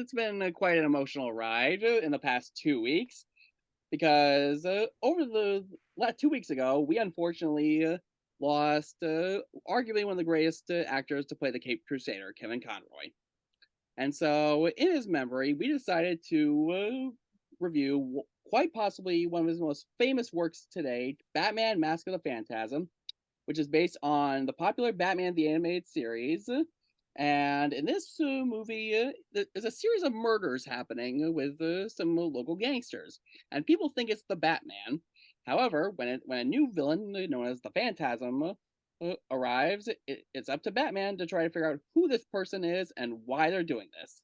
it's been quite an emotional ride in the past 2 weeks because over the 2 weeks ago, we unfortunately lost arguably one of the greatest actors to play the Cape Crusader, Kevin Conroy. And so, in his memory, we decided to review quite possibly one of his most famous works today, Batman Mask of the Phantasm, which is based on the popular Batman the Animated Series. And in this movie, there's a series of murders happening with some local gangsters, and people think it's the Batman. However, when a new villain known as the Phantasm arrives, it's up to Batman to try to figure out who this person is and why they're doing this.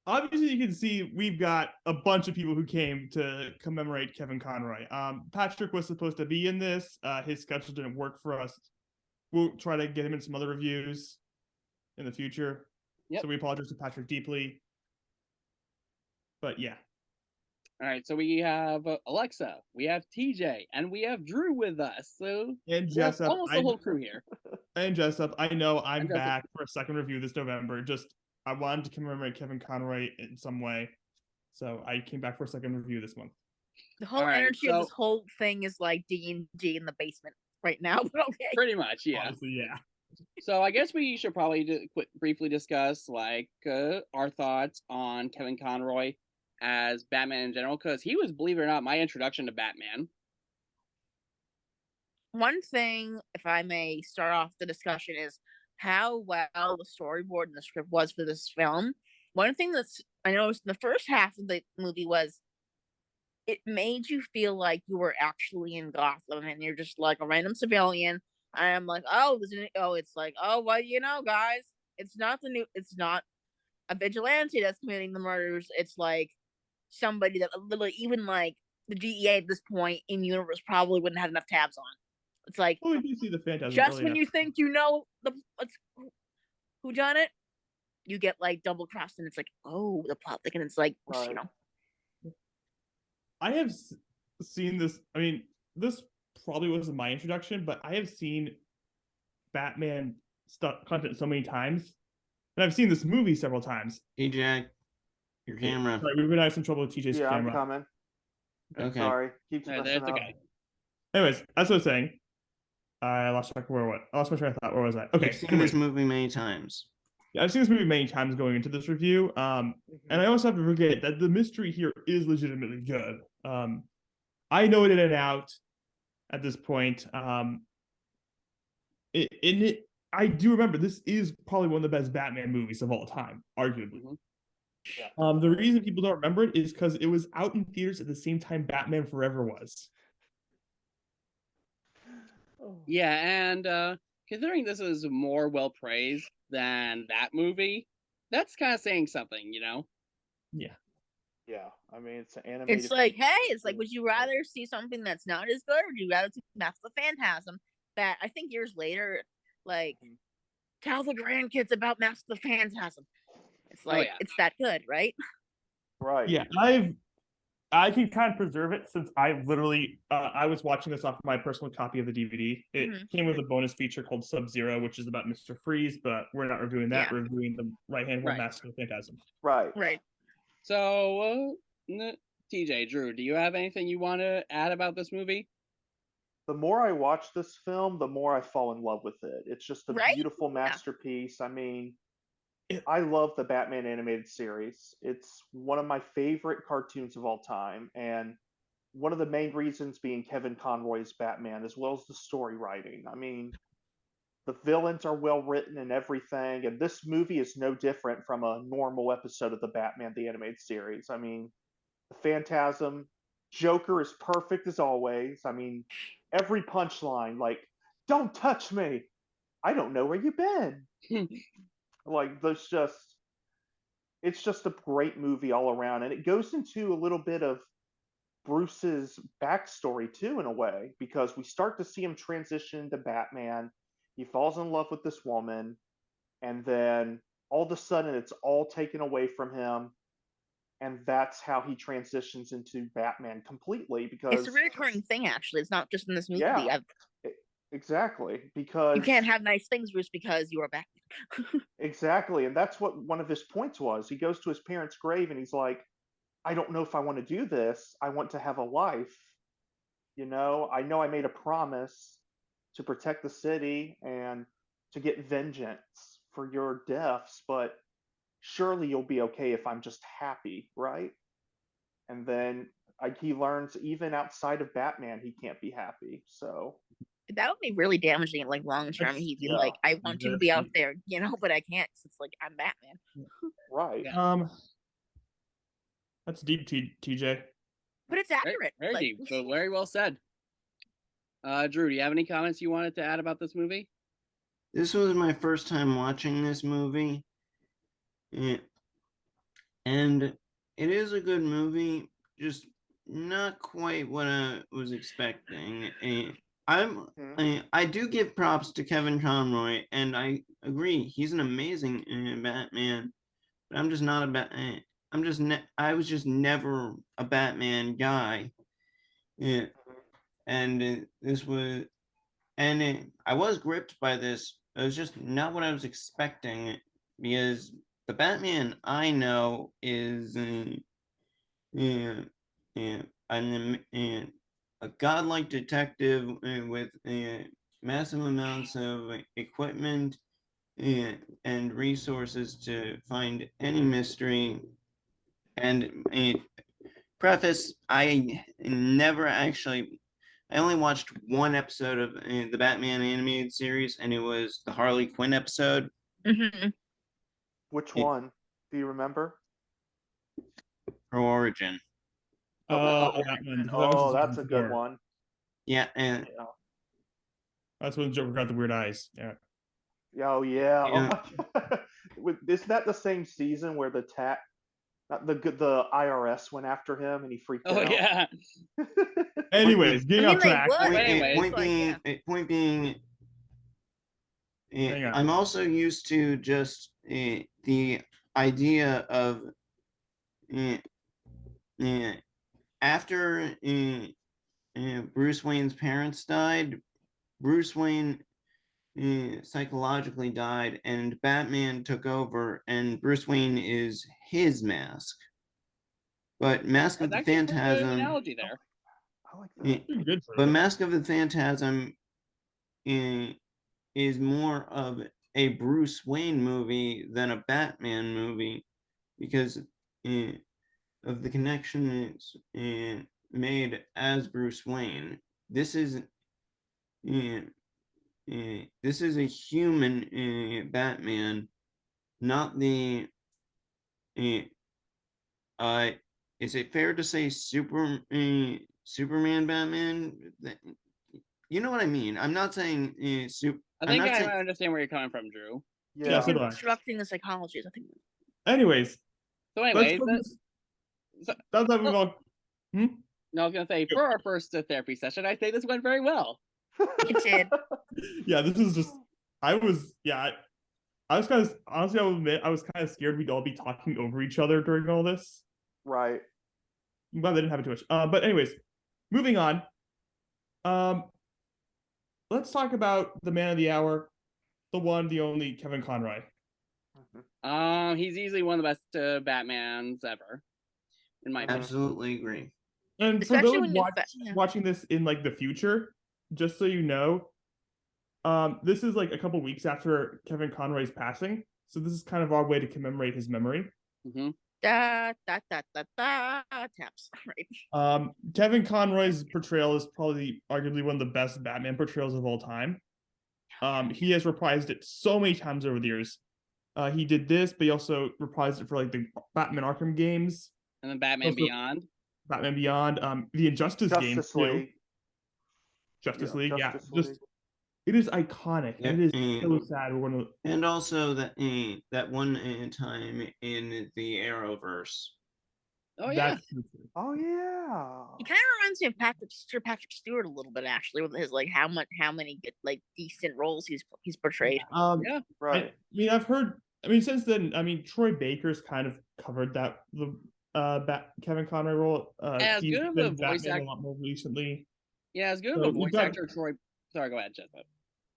Obviously, you can see we've got a bunch of people who came to commemorate Kevin Conroy. Patrick was supposed to be in this. His schedule didn't work for us. We'll try to get him in some other reviews in the future. Yep. So we apologize to Patrick deeply. But yeah. All right, so we have Alexa, we have TJ, and we have Drew with us. So and Jessup, almost the whole crew here. And Jessup, I know I'm back for a second review this November. I wanted to commemorate Kevin Conroy in some way, so I came back for a second review this month. The whole energy of this whole thing is like D&D in the basement right now. But okay. Pretty much, yeah. Honestly, yeah. So I guess we should probably briefly discuss our thoughts on Kevin Conroy as Batman in general, because he was, believe it or not, my introduction to Batman. One thing, if I may start off the discussion, is how well the storyboard and the script was for this film. One thing I noticed in the first half of the movie was it made you feel like you were actually in Gotham and you're just like a random civilian. I'm like, it's like, well, guys, it's not a vigilante that's committing the murders. It's like somebody that literally, even like the DEA at this point in universe probably wouldn't have enough tabs on. It's like, we do see the Phantasm just when you think you know who done it, you get like double crossed, and it's like, oh, the plot thickens. It's like, right. I have seen this. I mean, this probably wasn't my introduction, but I have seen Batman content so many times, and I've seen this movie several times. Hey, Jack, your camera. Sorry, we've been having some trouble with TJ's camera. Yeah, I'm coming. Okay. Sorry, keeps messing up. Okay. Anyways, as I was saying, I lost track of I lost my train of thought. Where was I? Okay. I've seen this movie many times. Yeah, I've seen this movie many times going into this review. And I also have to forget that the mystery here is legitimately good. I know it in and out at this point. I do remember this is probably one of the best Batman movies of all time, arguably. Yeah. The reason people don't remember it is because it was out in theaters at the same time Batman Forever was. Yeah, and considering this is more well praised than that movie, that's kind of saying something, Yeah. Yeah, I mean, it's an animated. It's like, hey, would you rather see something that's not as good, or would you rather see Mask of the Phantasm that I think years later, like, tell the grandkids about Mask of the Phantasm? It's like, it's that good, right? Right. Yeah, I can kind of preserve it since I literally, I was watching this off my personal copy of the DVD. It came with a bonus feature called Sub-Zero, which is about Mr. Freeze, but we're not reviewing that. Yeah. We're reviewing the right-hand Mask of the Phantasm. Right. So, TJ, Drew, do you have anything you want to add about this movie? The more I watch this film, the more I fall in love with it. It's just a beautiful masterpiece. I mean, I love the Batman animated series. It's one of my favorite cartoons of all time, and one of the main reasons being Kevin Conroy's Batman, as well as the story writing. I mean, the villains are well written and everything, and this movie is no different from a normal episode of the Batman the Animated Series. I mean, the Phantasm, Joker is perfect as always. I mean, every punchline, like, don't touch me. I don't know where you've been. Like, it's just a great movie all around. And it goes into a little bit of Bruce's backstory, too, in a way, because we start to see him transition to Batman. He falls in love with this woman, and then all of a sudden it's all taken away from him. And that's how he transitions into Batman completely. Because it's a recurring thing, actually. It's not just in this movie. Yeah. Exactly, You because can't have nice things, Bruce, because you are Batman. exactly, and that's what one of his points was. He goes to his parents' grave and he's like, I don't know if I want to do this. I want to have a life. I know I made a promise to protect the city and to get vengeance for your deaths, but surely you'll be okay if I'm just happy, right? And then he learns even outside of Batman, he can't be happy. So, That would be really damaging, like long term. He'd be like, I want to be out there, but I can't because it's like I'm Batman. right. Yeah. That's deep, TJ. But it's accurate. Very like, deep. So very well said. Drew, do you have any comments you wanted to add about this movie? This was my first time watching this movie. And it is a good movie, just not quite what I was expecting. I do give props to Kevin Conroy, and I agree he's an amazing Batman. But I'm just not a Batman. I was just never a Batman guy. Yeah, and this was, and I was gripped by this. It was just not what I was expecting, because the Batman I know is uh, a godlike detective with massive amounts of equipment and resources to find any mystery. And preface, I only watched one episode of the Batman animated series, and it was the Harley Quinn episode. Mm-hmm. Which one? Do you remember? Her origin. That one. Oh, that's a good one. Yeah, and Yeah. That's when Joker got the weird eyes. Yeah. Oh yeah. Yeah. Isn't that the same season where the IRS went after him and he freaked out? Oh yeah. Anyways, getting off track. Point being, I'm also used to just the idea of after Bruce Wayne's parents died, Bruce Wayne psychologically died, and Batman took over, and Bruce Wayne is his mask. But Mask of the Phantasm. Analogy there. I like that. But Mask of the Phantasm is more of a Bruce Wayne movie than a Batman movie, because of the connection it's made as Bruce Wayne. This is a human Batman, not the. Is it fair to say Superman Batman? You know what I mean. I'm not saying I think I understand where you're coming from, Drew. Yeah. Constructing the psychology, I think. Anyways. So anyway, that's how we all. No, I was gonna say for our first therapy session, I say this went very well. It did. Yeah, this is just. I was kind of honestly. I will admit I was kind of scared we'd all be talking over each other during all this. Right. I'm glad they didn't have it too much. But anyways, moving on. Let's talk about the man of the hour, the one, the only Kevin Conroy. He's easily one of the best Batmans ever, in my opinion. Absolutely agree. And especially for those watching this in like the future, just so you know, this is like a couple weeks after Kevin Conroy's passing, so this is kind of our way to commemorate his memory. Mm-hmm. Taps. Right. Kevin Conroy's portrayal is probably arguably one of the best Batman portrayals of all time. He has reprised it so many times over the years. He did this, but he also reprised it for like the Batman Arkham games. And then Batman Beyond. Batman Beyond. The Injustice game too. Justice League, yeah. Just it is iconic. Yeah, and it is so sad. And also that one time in the Arrowverse. Oh yeah. Oh yeah. He kind of reminds me of Patrick Stewart a little bit, actually, with his like how many good like decent roles he's portrayed. Yeah, right. I mean, I've heard. I mean, since then, I mean, Troy Baker's kind of covered the Kevin Conroy role. As He's good of been a voice Batman actor a lot more recently. Yeah, as good of a voice actor Sorry, go ahead, Jessup.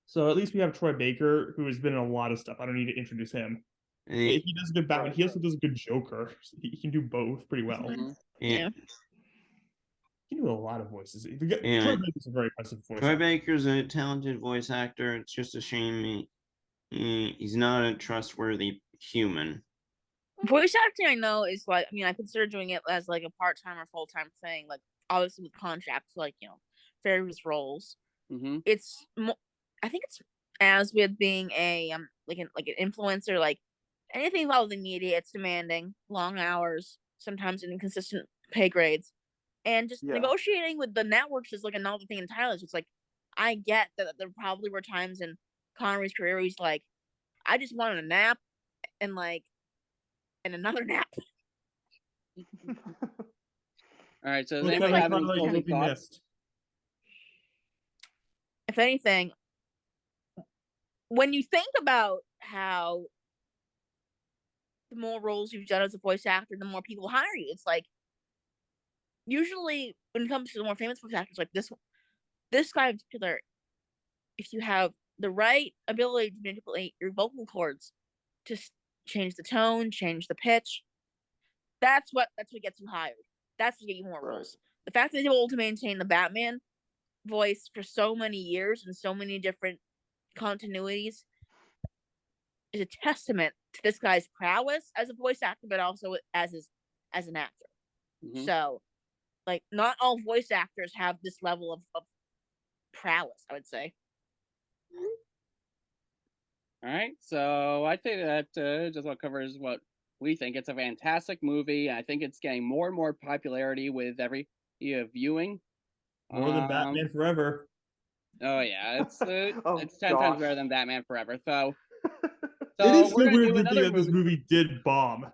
So at least we have Troy Baker, who has been in a lot of stuff. I don't need to introduce him. Eh, He does a good Batman. He also does a good Joker. He can do both pretty well. Mm-hmm. Yeah. He can do a lot of voices. Troy Baker's a very impressive voice Troy actor. Baker's a talented voice actor. It's just a shame he's not a trustworthy human. Voice acting, I know, is like, I mean, I consider doing it as like a part-time or full-time thing, like obviously with contracts, like, you know, various roles. Mm-hmm. It's more, I think it's as with being a like an influencer, like anything involved in the media, it's demanding, long hours, sometimes inconsistent pay grades, and just negotiating with the networks is like another thing entirely. So it's like, I get that there probably were times in Conroy's career where he's like, I just wanted a nap and another nap. All right, so does Well, anybody Kevin have any Conroy, you'll closing be thoughts? missed. If anything, when you think about how the more roles you've done as a voice actor, the more people hire you. It's like, usually when it comes to the more famous voice actors, like this guy in particular, if you have the right ability to manipulate your vocal cords to change the tone, change the pitch, that's what gets you hired. That's to get you more roles. The fact that they're able to maintain the Batman voice for so many years and so many different continuities is a testament to this guy's prowess as a voice actor, but also as an actor. Mm-hmm. So, like, not all voice actors have this level of prowess, I would say. All right, so I think that just what covers what we think. It's a fantastic movie. I think it's getting more and more popularity with every viewing. More than Batman Forever. Oh yeah, it's it's 10 gosh. times better than Batman Forever. So It is we're so gonna weird do to think another that this movie did bomb.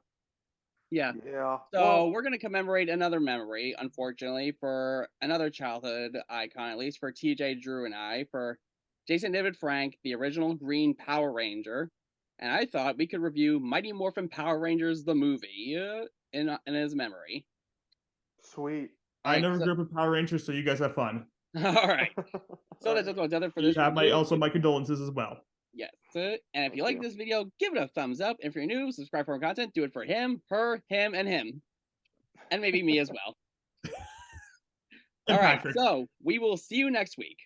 Yeah. Yeah. So we're gonna commemorate another memory, unfortunately, for another childhood icon, at least for TJ, Drew, and I, for Jason David Frank, the original Green Power Ranger. And I thought we could review Mighty Morphin Power Rangers the movie in his memory. Sweet. I never grew up with Power Rangers, so you guys have fun. All right. So that's just what's other for this. Have my condolences as well. Yes. And if you like this video, give it a thumbs up. If you're new, subscribe for more content. Do it for him, her, him, and him. And maybe me as well. All right. So we will see you next week.